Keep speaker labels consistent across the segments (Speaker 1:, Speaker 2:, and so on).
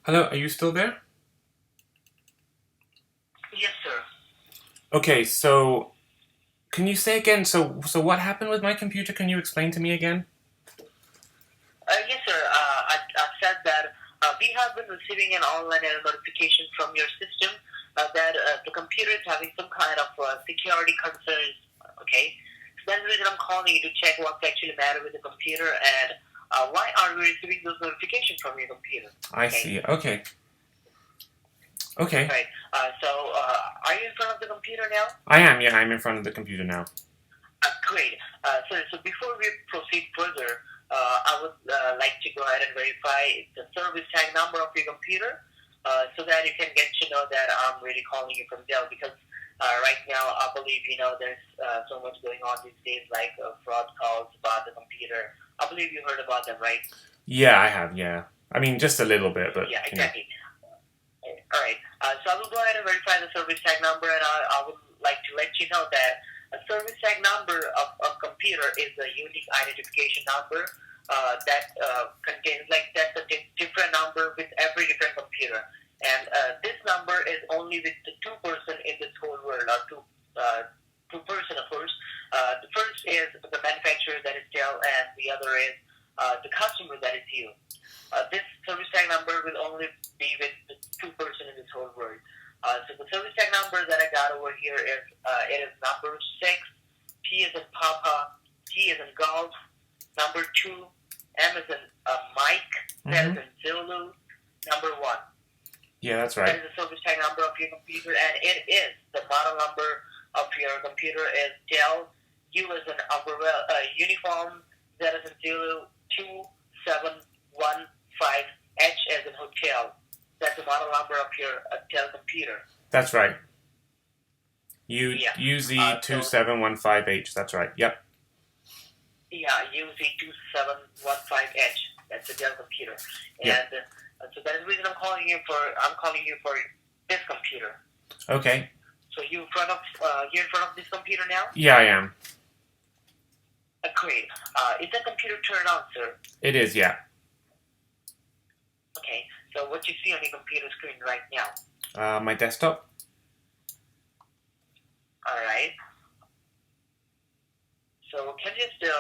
Speaker 1: Hello, are you still there?
Speaker 2: Yes, sir.
Speaker 1: Okay, so can you say again? So what happened with my computer? Can you explain to me again?
Speaker 2: Yes, sir. I said that we have been receiving an online error notification from your system that the computer is having some kind of security concerns. Okay, so that's the reason I'm calling you to check what's actually the matter with the computer and why are we receiving those notifications from your computer.
Speaker 1: I
Speaker 2: Okay.
Speaker 1: see. Okay. Okay.
Speaker 2: Right. Are you in front of the computer now?
Speaker 1: I am. Yeah, I'm in front of the computer now.
Speaker 2: Great. So before we proceed further, I would like to go ahead and verify the service tag number of your computer so that you can get to know that I'm really calling you from Dell because right now I believe there's so much going on these days like fraud calls about the computer. I believe you heard about them, right?
Speaker 1: Yeah, I have. Yeah. I mean, just a little bit, but
Speaker 2: Yeah, exactly. All right. So I will go ahead and verify the service tag number, and I would like to let you know that a service tag number of computer is a unique identification number that contains that's a different number with every different computer, and this number is only with the two person in this whole world, or two person of course. The first is the manufacturer, that is Dell, and the other is the customer, that is you. This service tag number will only be with the two person in this whole world. So the service tag number that I got over here is it is number 6, P as in Papa, G as in Golf, number 2, M as in Mike, Z as in Zulu, number 1.
Speaker 1: Yeah, that's right.
Speaker 2: That is the service tag number of your computer, and it is the model number of your computer is Dell U as in umbrella, uniform, Z as in Zulu, 2715H as in hotel. That's the model number of your Dell computer.
Speaker 1: That's right. UZ2715H. That's right. Yep.
Speaker 2: Yeah, UZ2715H. That's the Dell computer.
Speaker 1: Yep.
Speaker 2: And so that is the reason I'm calling you for this computer.
Speaker 1: Okay.
Speaker 2: So you're in front of this computer now?
Speaker 1: Yeah, I am.
Speaker 2: Great. Is the computer turned on, sir?
Speaker 1: It is. Yeah.
Speaker 2: Okay. So what you see on your computer screen right now?
Speaker 1: My desktop.
Speaker 2: All right. So can you just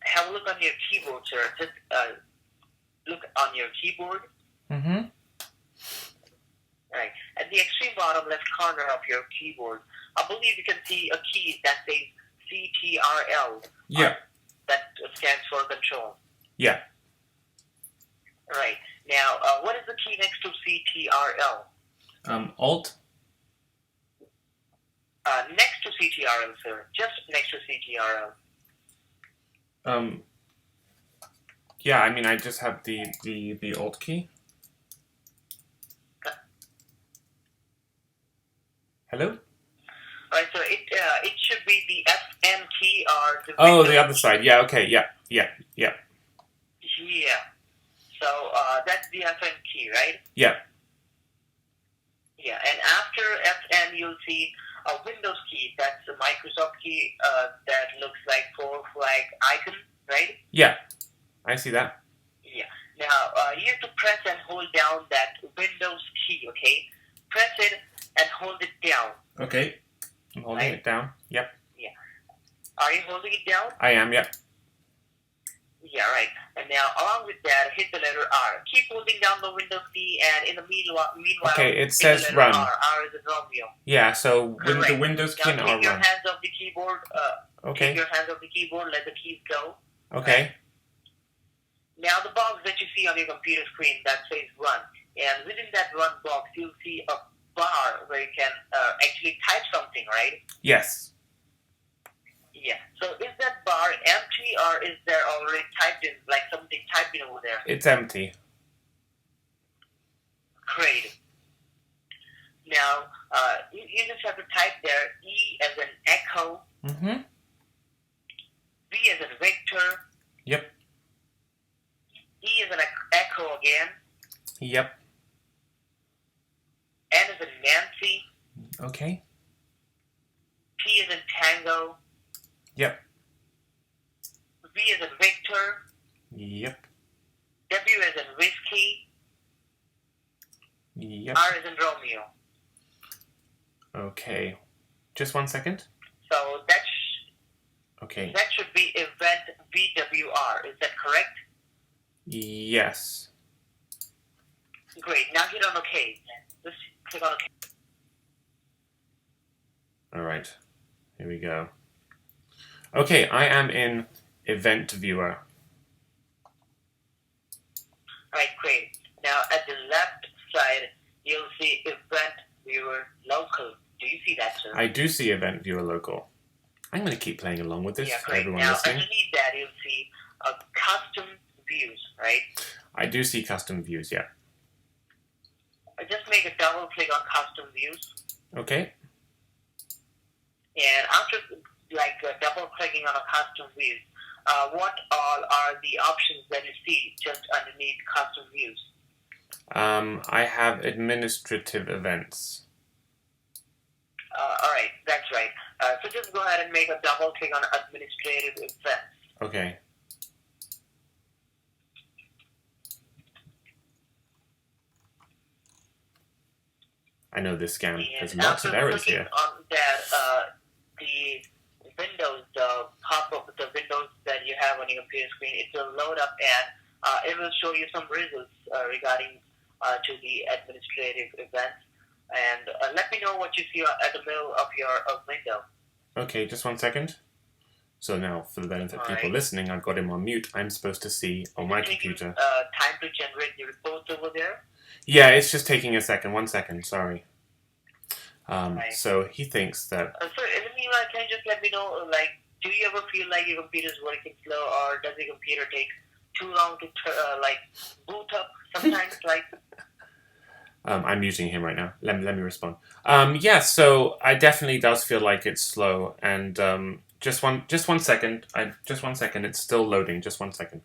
Speaker 2: have a look on your keyboard, sir? Just look on your keyboard.
Speaker 1: Mm-hmm.
Speaker 2: Right. At the extreme bottom left corner of your keyboard, I believe you can see a key that says CTRL.
Speaker 1: Yeah.
Speaker 2: That stands for control.
Speaker 1: Yeah.
Speaker 2: Right. Now, what is the key next to CTRL?
Speaker 1: Alt.
Speaker 2: Next to CTRL, sir. Just next to CTRL.
Speaker 1: Yeah, I mean, I just have the Alt key. Hello?
Speaker 2: Right, so it should be the FN key or the
Speaker 1: the other side. Yeah, okay, yeah.
Speaker 2: Yeah. So that's the FN key, right?
Speaker 1: Yeah.
Speaker 2: Yeah, and after FN you'll see a Windows key. That's a Microsoft key that looks like 4 flag icon, right?
Speaker 1: Yeah, I see that.
Speaker 2: Yeah. Now you have to press and hold down that Windows key, okay? Press it and hold it down.
Speaker 1: Okay. I'm holding it down. Yep.
Speaker 2: Yeah. Are you holding it down?
Speaker 1: I am, yep.
Speaker 2: Yeah, right. And now, along with that, hit the letter R. Keep holding down the Windows key, and in the meanwhile,
Speaker 1: okay, it says run.
Speaker 2: R is in Romeo.
Speaker 1: Yeah, so when the Windows key and R run.
Speaker 2: Take your hands off the keyboard.
Speaker 1: Okay.
Speaker 2: Take your hands off the keyboard. Let the keys go.
Speaker 1: Okay.
Speaker 2: Right? Now, the box that you see on your computer screen that says run, and within that run box, you'll see a bar where you can actually type something, right?
Speaker 1: Yes.
Speaker 2: Yeah. So is that bar empty or is there already typed in, like something typed in over there?
Speaker 1: It's empty.
Speaker 2: Great. Now, you just have to type there E as in echo.
Speaker 1: Mm-hmm.
Speaker 2: V as in Victor.
Speaker 1: Yep.
Speaker 2: E as in echo again.
Speaker 1: Yep.
Speaker 2: N as in Nancy.
Speaker 1: Okay.
Speaker 2: T as in Tango.
Speaker 1: Yep.
Speaker 2: V as in Victor.
Speaker 1: Yep.
Speaker 2: W as in Whiskey.
Speaker 1: Yep.
Speaker 2: R is in Romeo.
Speaker 1: Okay. Just 1 second.
Speaker 2: So
Speaker 1: Okay.
Speaker 2: that should be event VWR. Is that correct?
Speaker 1: Yes.
Speaker 2: Great. Now hit on OK. Just click on OK.
Speaker 1: All right. Here we go. Okay, I am in Event Viewer.
Speaker 2: All right, great. Now at the left side, you'll see Event Viewer Local. Do you see that, sir?
Speaker 1: I do see Event Viewer Local. I'm going to keep playing along with this
Speaker 2: Yeah,
Speaker 1: for
Speaker 2: great.
Speaker 1: everyone
Speaker 2: Now
Speaker 1: listening.
Speaker 2: underneath that, you'll see Custom Views, right?
Speaker 1: I do see custom views, yeah.
Speaker 2: Just make a double click on Custom Views.
Speaker 1: Okay.
Speaker 2: And after double clicking on a Custom Views, what all are the options that you see just underneath Custom Views?
Speaker 1: I have administrative events.
Speaker 2: All right, that's right. So just go ahead and make a double click on Administrative Events.
Speaker 1: Okay. I know this scam. There's lots of errors here.
Speaker 2: On that, the windows, the pop-up, the windows that you have on your computer screen, it will load up and it will show you some results regarding to the administrative events. And let me know what you see at the middle of your window.
Speaker 1: Okay, just 1 second. So now, for the benefit of people listening, I've got him on mute. I'm supposed to see on my computer.
Speaker 2: Time to generate the reports over there?
Speaker 1: Yeah, it's just taking a second. 1 second, sorry. So he thinks that...
Speaker 2: So in the meanwhile, can you just let me know, do you ever feel like your computer is working slow, or does your computer take too long to, boot up sometimes,
Speaker 1: I'm muting him right now. Let me respond. Yeah, so I definitely does feel like it's slow, and just one second. Just 1 second. It's still loading. Just 1 second.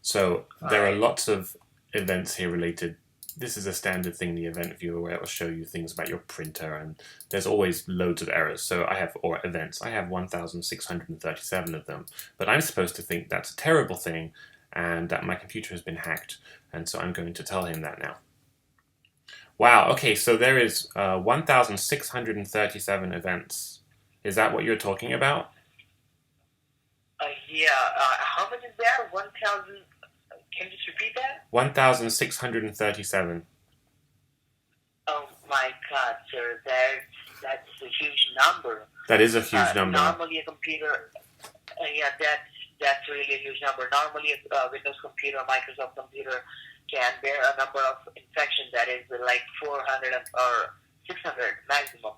Speaker 1: So there are lots of events here related. This is a standard thing in the event viewer where it will show you things about your printer, and there's always loads of errors. So I have events. I have 1,637 of them, but I'm supposed to think that's a terrible thing, and that my computer has been hacked, and so I'm going to tell him that now. Wow, okay, so there is 1,637 events. Is that what you're talking about?
Speaker 2: Yeah, how much is that? 1,000, can you just repeat that?
Speaker 1: 1,637.
Speaker 2: Oh my God, sir, that's a huge number.
Speaker 1: That is a huge number.
Speaker 2: Normally a computer, yeah, that's really a huge number. Normally a Windows computer, Microsoft computer can bear a number of infections that is like 400 or 600 maximum,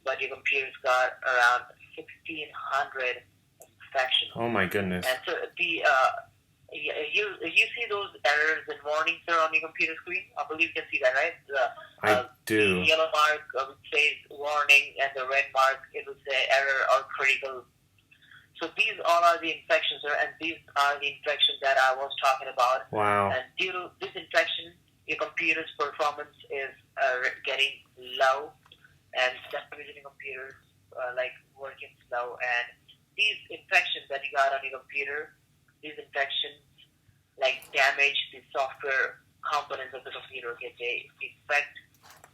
Speaker 2: but your computer's got around 1,600 infections.
Speaker 1: Oh my goodness!
Speaker 2: And so you see those errors and warnings there on your computer screen? I believe you can see that, right?
Speaker 1: I do.
Speaker 2: The yellow mark says warning, and the red mark it will say error or critical. So these all are the infections, sir, and these are the infections that I was talking about.
Speaker 1: Wow.
Speaker 2: And due to this infection, your computer's performance is getting low, and that's the reason your computer's working slow. And these infections that you got on your computer, these infections damage the software components of the computer. Okay, they affect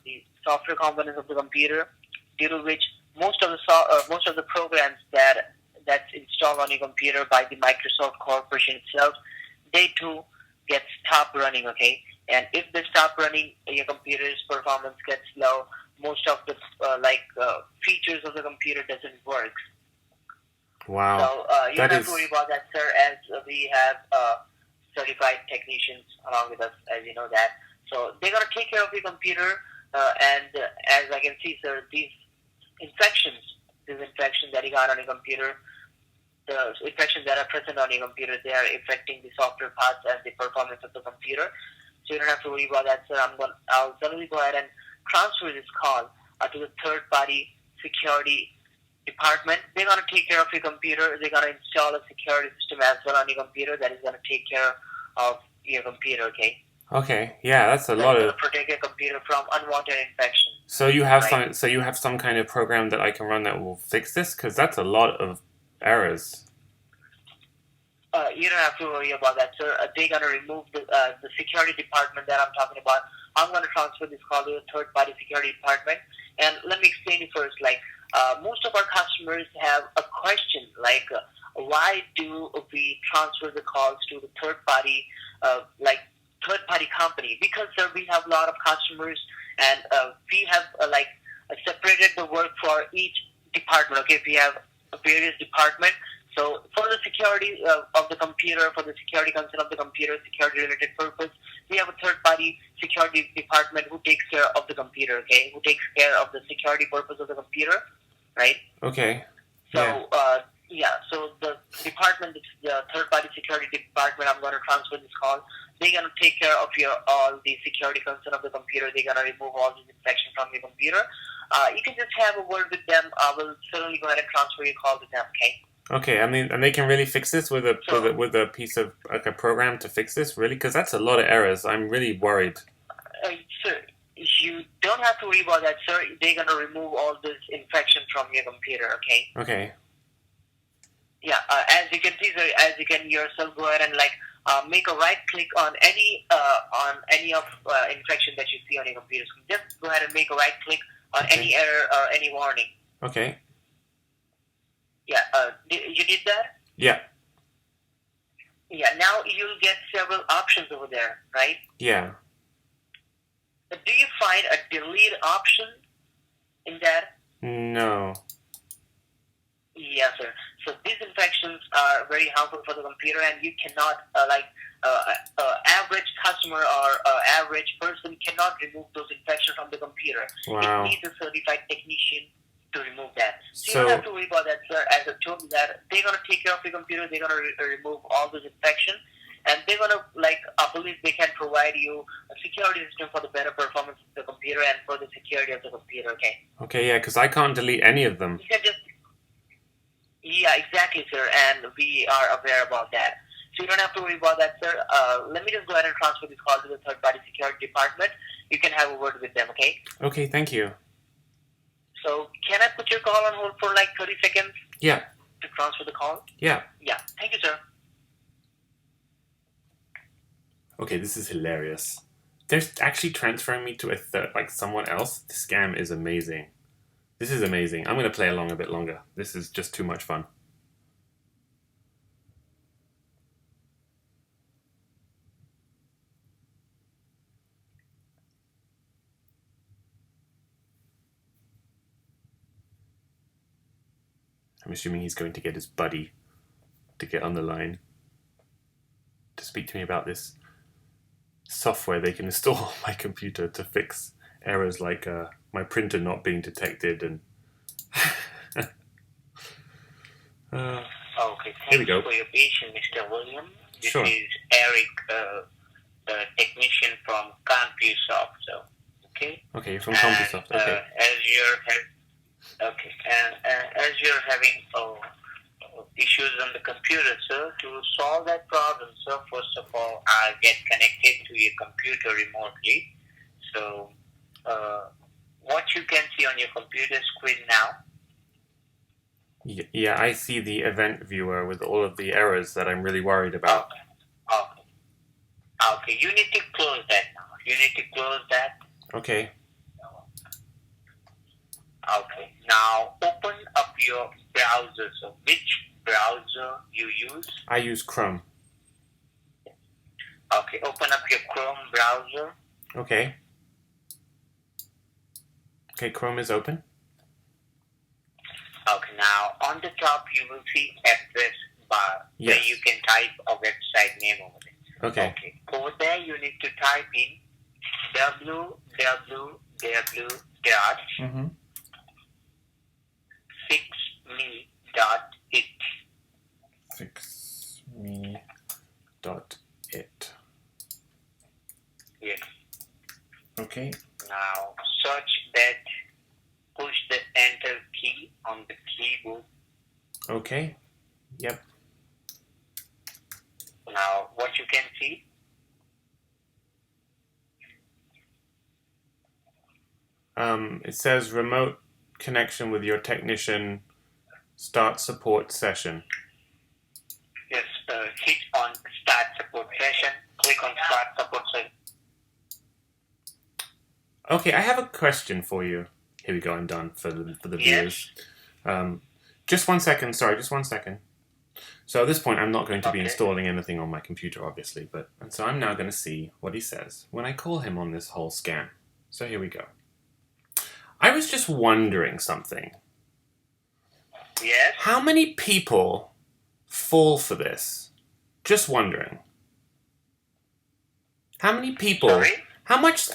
Speaker 2: the software components of the computer, due to which most of the programs that's installed on your computer by the Microsoft Corporation itself, they too get stopped running, okay? And if they stop running, your computer's performance gets low. Most of the features of the computer doesn't work.
Speaker 1: Wow.
Speaker 2: So you don't have to worry about that, sir, as we have certified technicians along with us, as you know that. So they're going to take care of your computer, and as I can see, sir, these infections that you got on your computer, the infections that are present on your computer, they are affecting the software parts and the performance of the computer. So you don't have to worry about that, sir. I'll suddenly go ahead and transfer this call to the third-party security department. They're going to take care of your computer. They're going to install a security system as well on your computer that is going to take care of your computer, okay?
Speaker 1: Okay, yeah, that's a lot of...
Speaker 2: to protect your computer from unwanted infection.
Speaker 1: So you have some kind of program that I can run that will fix this? Because that's a lot of errors.
Speaker 2: You don't have to worry about that, sir. They're going to remove the security department that I'm talking about I'm going to transfer this call to the third-party security department. And let me explain it first. Like, most of our customers have a question, like, why do we transfer the calls to the third-party, third-party company? Because, sir, we have a lot of customers, and we have, separated the work for each department. Okay, we have various departments. So for the security of the computer, for the security concern of the computer, security-related purpose, we have a third-party security department who takes care of the computer, okay? Who takes care of the security purpose of the computer, right?
Speaker 1: Okay.
Speaker 2: So, so the department, the third-party security department, I'm going to transfer this call. They're going to take care of all the security concern of the computer. They're going to remove all this infection from your computer. You can just have a word with them. I will certainly go ahead and transfer your call to them, okay?
Speaker 1: Okay, I mean, and they can really fix this with a piece of like a program to fix this, really, because that's a lot of errors. I'm really worried.
Speaker 2: Sir, you don't have to worry about that, sir. They're gonna remove all this infection from your computer. Okay.
Speaker 1: Okay.
Speaker 2: Yeah. As you can see, sir, as you can yourself go ahead and make a right click on any of infection that you see on your computer screen. Just go ahead and make a right click on any error or any warning.
Speaker 1: Okay.
Speaker 2: Yeah, you did that?
Speaker 1: Yeah.
Speaker 2: Yeah, now you'll get several options over there, right?
Speaker 1: Yeah.
Speaker 2: Do you find a delete option in that?
Speaker 1: No.
Speaker 2: Yes, sir. So these infections are very harmful for the computer, and you cannot, average customer or average person cannot remove those infections from the computer.
Speaker 1: Wow.
Speaker 2: It needs a certified technician to remove that. So you don't have to worry about that, sir. As I told you that, they're going to take care of your computer. They're going to remove all those infections. And they're going to, I believe they can provide you a security system for the better performance of the computer and for the security of the computer, okay?
Speaker 1: Okay, yeah, because I can't delete any of them.
Speaker 2: You can just... Yeah, exactly, sir. And we are aware about that. So you don't have to worry about that, sir. Let me just go ahead and transfer this call to the third-party security department. You can have a word with them, okay?
Speaker 1: Okay, thank you.
Speaker 2: So can I put your call on hold for 30 seconds?
Speaker 1: Yeah.
Speaker 2: To transfer the call?
Speaker 1: Yeah.
Speaker 2: Yeah. Thank you, sir.
Speaker 1: Okay, this is hilarious. They're actually transferring me to someone else. The scam is amazing. This is amazing. I'm going to play along a bit longer. This is just too much fun. I'm assuming he's going to get his buddy to get on the line to speak to me about this software they can install on my computer to fix errors like my printer not being detected and
Speaker 2: okay,
Speaker 1: here we
Speaker 2: thank
Speaker 1: go.
Speaker 2: you for your patience, Mr. William. This
Speaker 1: Sure.
Speaker 2: is Eric, the technician from CompuSoft. So, okay.
Speaker 1: Okay, you're from CompuSoft. Okay.
Speaker 2: As you're having issues on the computer, sir, to solve that problem, sir, first of all, I'll get connected to your computer remotely. So, what you can see on your computer screen now.
Speaker 1: Yeah, I see the event viewer with all of the errors that I'm really worried about.
Speaker 2: Okay, you need to close that now. You need to close that.
Speaker 1: Okay.
Speaker 2: Okay, now open up your browser. So which browser you use?
Speaker 1: I use Chrome.
Speaker 2: Okay, open up your Chrome browser.
Speaker 1: Okay. Okay, Chrome is open.
Speaker 2: Okay, now on the top you will see address bar where you can type a website name over there.
Speaker 1: Okay.
Speaker 2: Okay, over there you need to type in www dot fixme.it.
Speaker 1: Fixme.it.
Speaker 2: Yes.
Speaker 1: Okay.
Speaker 2: Now search that, push the enter key on the keyboard.
Speaker 1: Okay. Yep.
Speaker 2: Now what you can see,
Speaker 1: it says remote connection with your technician, start support session.
Speaker 2: yes, hit on start support session, click on start support session.
Speaker 1: Okay, I have a question for you. Here we go. I'm done for the
Speaker 2: Yes.
Speaker 1: viewers. Just 1 second. Sorry, just 1 second. So at this point, I'm not going to be
Speaker 2: Okay.
Speaker 1: installing anything on my computer, obviously. And so I'm now going to see what he says when I call him on this whole scam. So here we go. I was just wondering something.
Speaker 2: Yes.
Speaker 1: How many people fall for this? Just wondering. How many people?
Speaker 2: Sorry?
Speaker 1: How much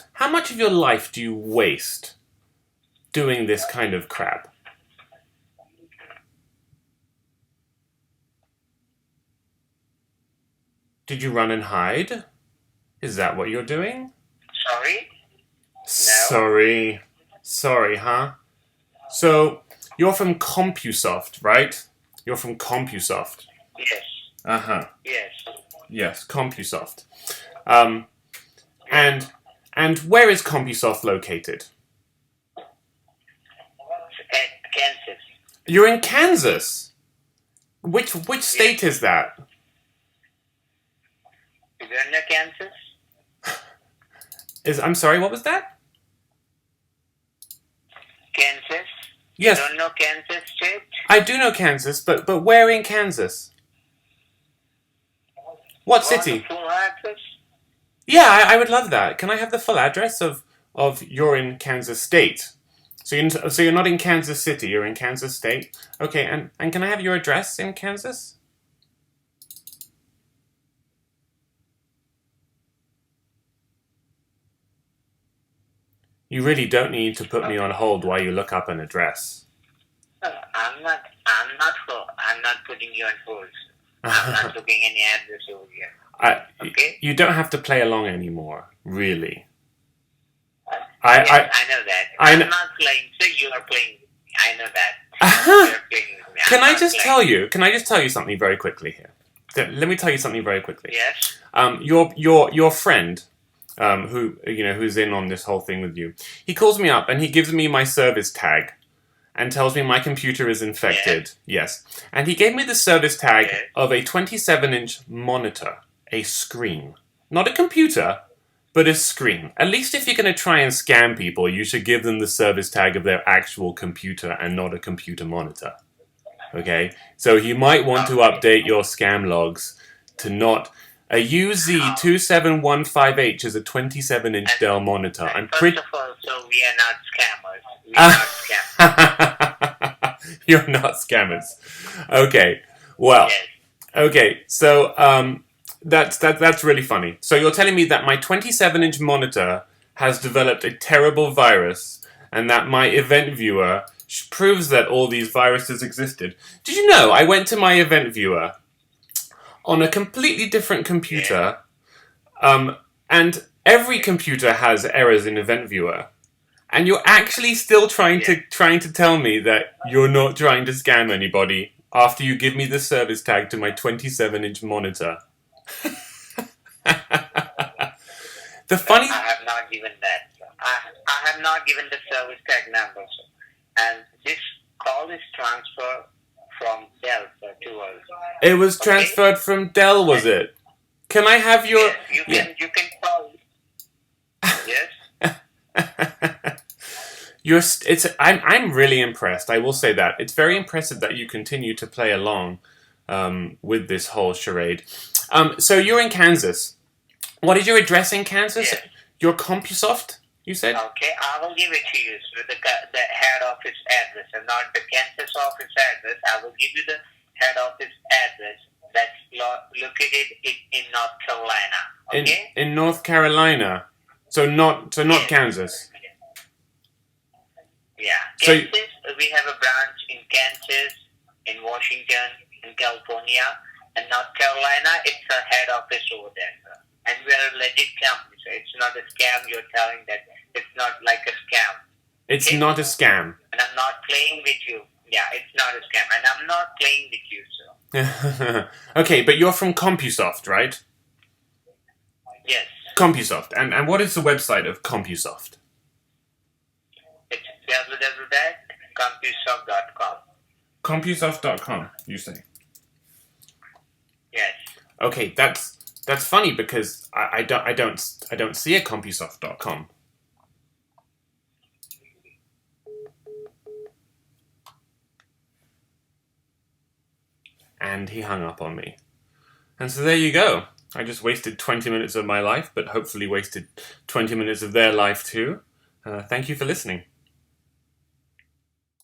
Speaker 1: of your life do you waste doing this kind of crap? Did you run and hide? Is that what you're doing?
Speaker 2: Sorry?
Speaker 1: Sorry, huh? So, you're from CompuSoft, right? You're from CompuSoft.
Speaker 2: Yes.
Speaker 1: Uh-huh.
Speaker 2: Yes.
Speaker 1: Yes, CompuSoft. Um, and where is CompuSoft located?
Speaker 2: At Kansas.
Speaker 1: You're in Kansas. Which state is that?
Speaker 2: Uganda, Kansas?
Speaker 1: I'm sorry, what was that?
Speaker 2: Kansas?
Speaker 1: Yes,
Speaker 2: You don't know Kansas state?
Speaker 1: I do know Kansas, but where in Kansas? What
Speaker 2: Want the
Speaker 1: city?
Speaker 2: full address?
Speaker 1: Yeah, I would love that. Can I have the full address of you're in Kansas State? So you're not in Kansas City, you're in Kansas State. Okay, and can I have your address in Kansas? You really don't need to put me on hold while you look up an address.
Speaker 2: I'm not putting you on hold. I'm not looking any address over here. Okay?
Speaker 1: You don't have to play along anymore, really.
Speaker 2: Yes,
Speaker 1: I
Speaker 2: I know that. I'm not playing, so you are playing. I know that. You're playing with me.
Speaker 1: Can I just tell you something very quickly here? Let me tell you something very quickly.
Speaker 2: Yes.
Speaker 1: Your friend, who's in on this whole thing with you, he calls me up and he gives me my service tag, and tells me my computer is infected. Yes, and he gave me the service tag of a 27-inch monitor, a screen, not a computer, but a screen. At least if you're going to try and scam people, you should give them the service tag of their actual computer and not a computer monitor. Okay? So you might want to update your scam logs to not... A UZ2715H is a 27-inch Dell monitor. I'm pretty...
Speaker 2: First of all, so we are not scammers. We are not scammers.
Speaker 1: You're not scammers. Okay. Well...
Speaker 2: Yes.
Speaker 1: Okay, so that's really funny. So you're telling me that my 27-inch monitor has developed a terrible virus, and that my event viewer proves that all these viruses existed. Did you know I went to my event viewer on a completely different computer, and every computer has errors in event viewer, and you're actually still trying to tell me that you're not trying to scam anybody after you give me the service tag to my 27-inch monitor. The funny...
Speaker 2: I have not given that. I have not given the service tag number. And this call is transferred from Dell to us.
Speaker 1: It was transferred from Dell, was it? Can I have your...
Speaker 2: Yes, you can call. Yes?
Speaker 1: I'm really impressed. I will say that it's very impressive that you continue to play along with this whole charade. So you're in Kansas. What is your address in Kansas?
Speaker 2: Yes.
Speaker 1: Your CompuSoft, you said?
Speaker 2: Okay, I will give it to you with the head office address, and not the Kansas office address. I will give you the head office address that's located in North Carolina. Okay?
Speaker 1: In North Carolina. So not
Speaker 2: Yes.
Speaker 1: Kansas.
Speaker 2: Yeah.
Speaker 1: So
Speaker 2: Kansas, we have a branch in Kansas, in Washington, in California, and North Carolina, it's a head office over there, sir. And we are a legit company, so it's not a scam. You're telling that it's not like a scam.
Speaker 1: It's
Speaker 2: Okay?
Speaker 1: not a scam.
Speaker 2: And I'm not playing with you. Yeah, it's not a scam. And I'm not playing with you, sir.
Speaker 1: Okay, but you're from CompuSoft, right?
Speaker 2: Yes.
Speaker 1: CompuSoft. And what is the website of CompuSoft?
Speaker 2: It's www.compusoft.com.
Speaker 1: CompuSoft.com, you say?
Speaker 2: Yes.
Speaker 1: Okay, that's funny because I don't see a CompuSoft.com. and he hung up on me. And so there you go. I just wasted 20 minutes of my life, but hopefully wasted 20 minutes of their life too. Thank you for listening.